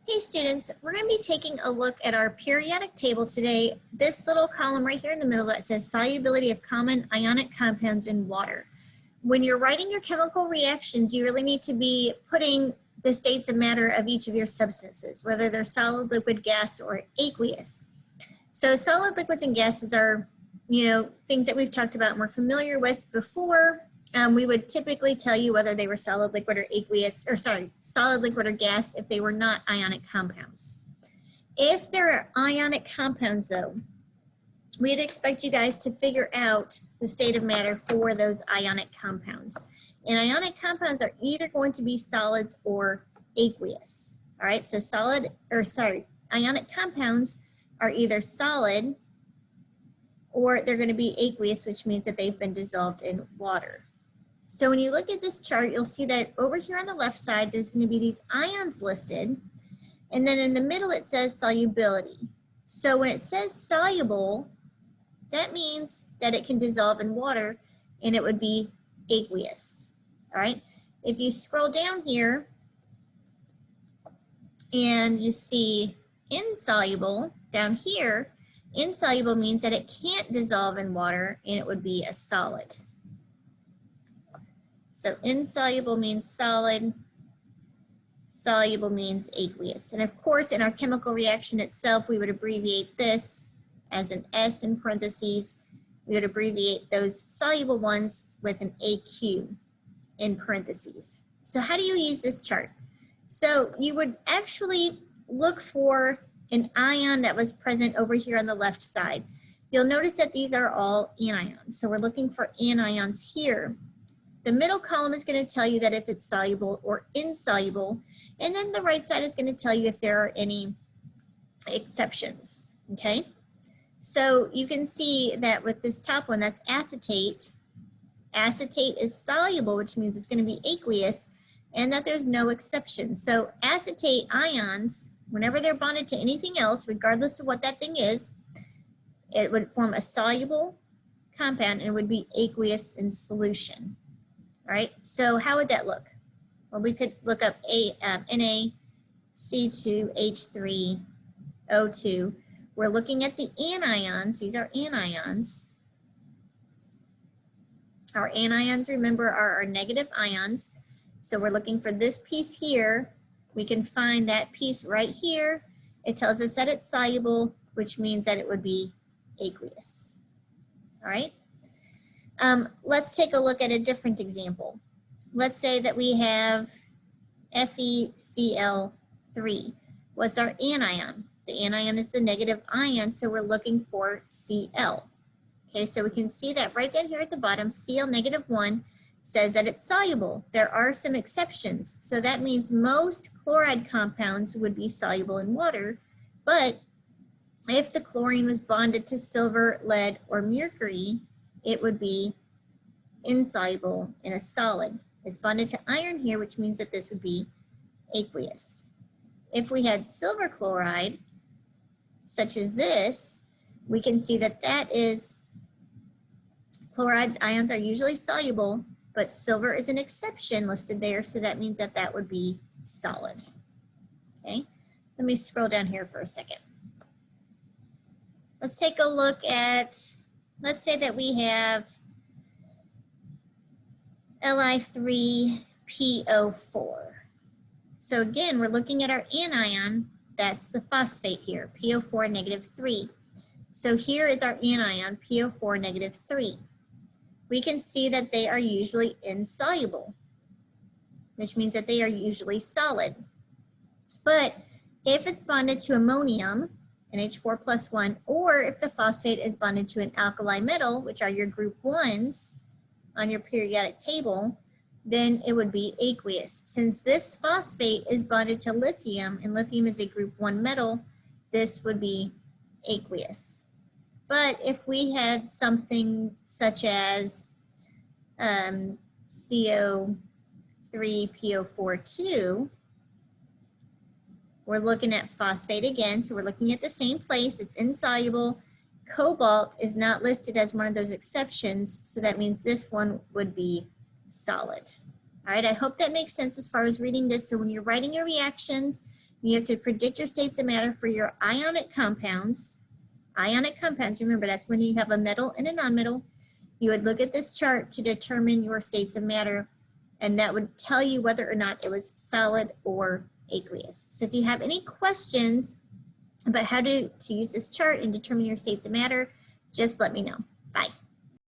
Hey students, we're going to be taking a look at our periodic table today. This little column right here in the middle that says solubility of common ionic compounds in water. When you're writing your chemical reactions, you really need to be putting the states of matter of each of your substances, whether they're solid, liquid, gas, or aqueous. So solid, liquids, and gases are, things that we've talked about and we're familiar with before. We would typically tell you whether they were solid, liquid, or aqueous, solid, liquid, or gas if they were not ionic compounds. If there are ionic compounds, though, we'd expect you guys to figure out the state of matter for those ionic compounds. And ionic compounds are either going to be solids or aqueous. All right, so ionic compounds are either solid or they're going to be aqueous, which means that they've been dissolved in water. So when you look at this chart, you'll see that over here on the left side, there's going to be these ions listed. And then in the middle, it says solubility. So when it says soluble, that means that it can dissolve in water and it would be aqueous. All right. If you scroll down here and you see insoluble down here, insoluble means that it can't dissolve in water and it would be a solid. So insoluble means solid, soluble means aqueous. And of course, in our chemical reaction itself, we would abbreviate this as an S in parentheses. We would abbreviate those soluble ones with an AQ in parentheses. So how do you use this chart? So you would actually look for an ion that was present over here on the left side. You'll notice that these are all anions. So we're looking for anions here. The middle column is going to tell you that if it's soluble or insoluble, and then the right side is going to tell you if there are any exceptions, okay? So you can see that with this top one, that's acetate. Acetate is soluble, which means it's going to be aqueous, and that there's no exception. So acetate ions, whenever they're bonded to anything else, regardless of what that thing is, it would form a soluble compound and it would be aqueous in solution. All right, so how would that look? Well, we could look up NaC2H3O2. We're looking at the anions. These are anions. Our anions, remember, are our negative ions. So we're looking for this piece here. We can find that piece right here. It tells us that it's soluble, which means that it would be aqueous. All right. Let's take a look at a different example. Let's say that we have FeCl3. What's our anion? The anion is the negative ion, so we're looking for Cl. Okay, so we can see that right down here at the bottom, Cl -1 says that it's soluble. There are some exceptions. So that means most chloride compounds would be soluble in water, but if the chlorine was bonded to silver, lead, or mercury, it would be insoluble in a solid. It's bonded to iron here, which means that this would be aqueous. If we had silver chloride, such as this, we can see that that is, chloride's ions are usually soluble, but silver is an exception listed there, so that means that that would be solid. Okay, let me scroll down here for a second. Let's take a look at, let's say that we have Li3PO4. So again, we're looking at our anion, that's the phosphate here, PO4 -3. So here is our anion, PO4 -3. We can see that they are usually insoluble, which means that they are usually solid. But if it's bonded to ammonium, NH4+1, or if the phosphate is bonded to an alkali metal, which are your group 1s on your periodic table, then it would be aqueous. Since this phosphate is bonded to lithium, and lithium is a group 1 metal, this would be aqueous. But if we had something such as CO3PO42, we're looking at phosphate again, so we're looking at the same place. It's insoluble. Cobalt is not listed as one of those exceptions, so that means this one would be solid. All right, I hope that makes sense as far as reading this. So when you're writing your reactions, You have to predict your states of matter for your ionic compounds. Ionic compounds, remember that's when you have a metal and a nonmetal. You would look at this chart to determine your states of matter, and that would tell you whether or not it was solid or aqueous. So if you have any questions about how to use this chart and determine your states of matter, just let me know.